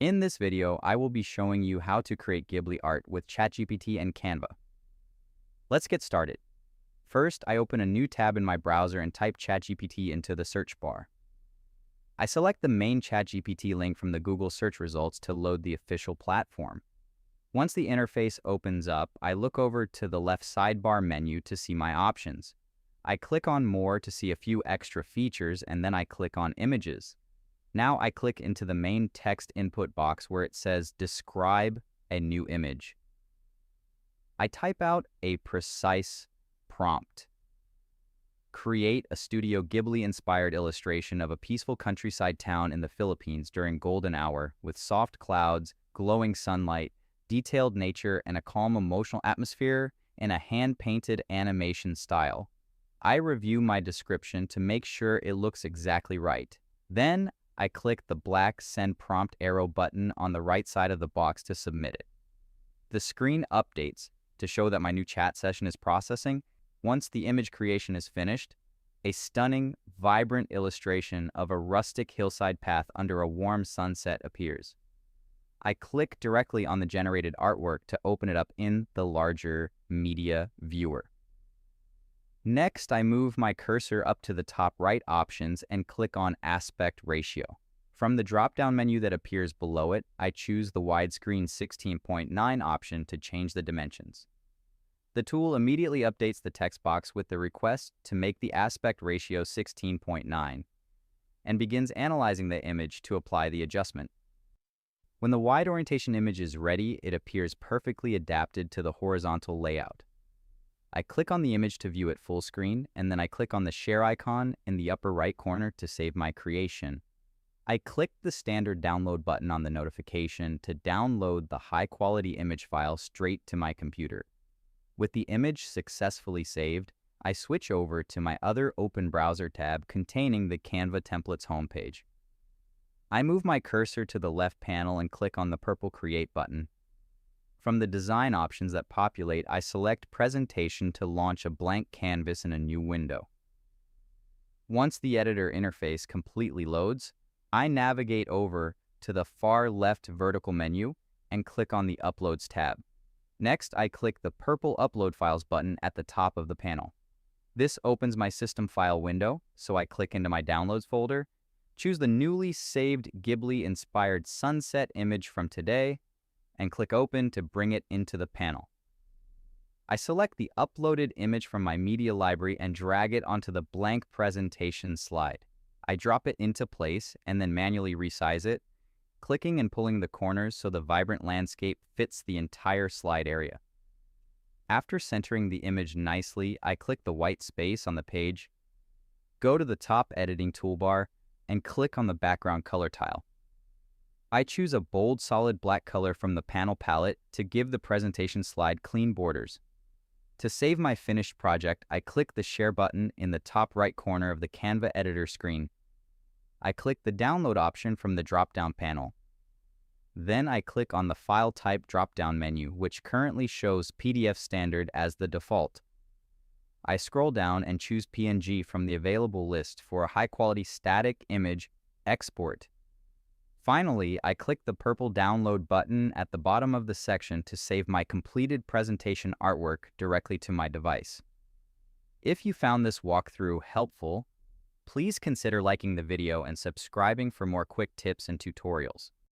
In this video, I will be showing you how to create Ghibli art with ChatGPT and Canva. Let's get started. First, I open a new tab in my browser and type ChatGPT into the search bar. I select the main ChatGPT link from the Google search results to load the official platform. Once the interface opens up, I look over to the left sidebar menu to see my options. I click on More to see a few extra features, and then I click on Images. Now I click into the main text input box where it says Describe a new image. I type out a precise prompt. Create a Studio Ghibli-inspired illustration of a peaceful countryside town in the Philippines during golden hour with soft clouds, glowing sunlight, detailed nature, and a calm emotional atmosphere in a hand-painted animation style. I review my description to make sure it looks exactly right. Then I click the black Send Prompt arrow button on the right side of the box to submit it. The screen updates to show that my new chat session is processing. Once the image creation is finished, a stunning, vibrant illustration of a rustic hillside path under a warm sunset appears. I click directly on the generated artwork to open it up in the larger media viewer. Next, I move my cursor up to the top right options and click on Aspect Ratio. From the drop-down menu that appears below it, I choose the widescreen 16.9 option to change the dimensions. The tool immediately updates the text box with the request to make the aspect ratio 16.9 and begins analyzing the image to apply the adjustment. When the wide orientation image is ready, it appears perfectly adapted to the horizontal layout. I click on the image to view it full screen, and then I click on the share icon in the upper right corner to save my creation. I click the standard download button on the notification to download the high-quality image file straight to my computer. With the image successfully saved, I switch over to my other open browser tab containing the Canva templates homepage. I move my cursor to the left panel and click on the purple Create button. From the design options that populate, I select Presentation to launch a blank canvas in a new window. Once the editor interface completely loads, I navigate over to the far left vertical menu and click on the Uploads tab. Next, I click the purple Upload Files button at the top of the panel. This opens my system file window, so I click into my Downloads folder, choose the newly saved Ghibli-inspired sunset image from today, and click Open to bring it into the panel. I select the uploaded image from my media library and drag it onto the blank presentation slide. I drop it into place and then manually resize it, clicking and pulling the corners so the vibrant landscape fits the entire slide area. After centering the image nicely, I click the white space on the page, go to the top editing toolbar, and click on the background color tile. I choose a bold, solid black color from the panel palette to give the presentation slide clean borders. To save my finished project, I click the Share button in the top right corner of the Canva editor screen. I click the Download option from the drop-down panel. Then I click on the File Type drop-down menu, which currently shows PDF Standard as the default. I scroll down and choose PNG from the available list for a high-quality static image export. Finally, I click the purple Download button at the bottom of the section to save my completed presentation artwork directly to my device. If you found this walkthrough helpful, please consider liking the video and subscribing for more quick tips and tutorials.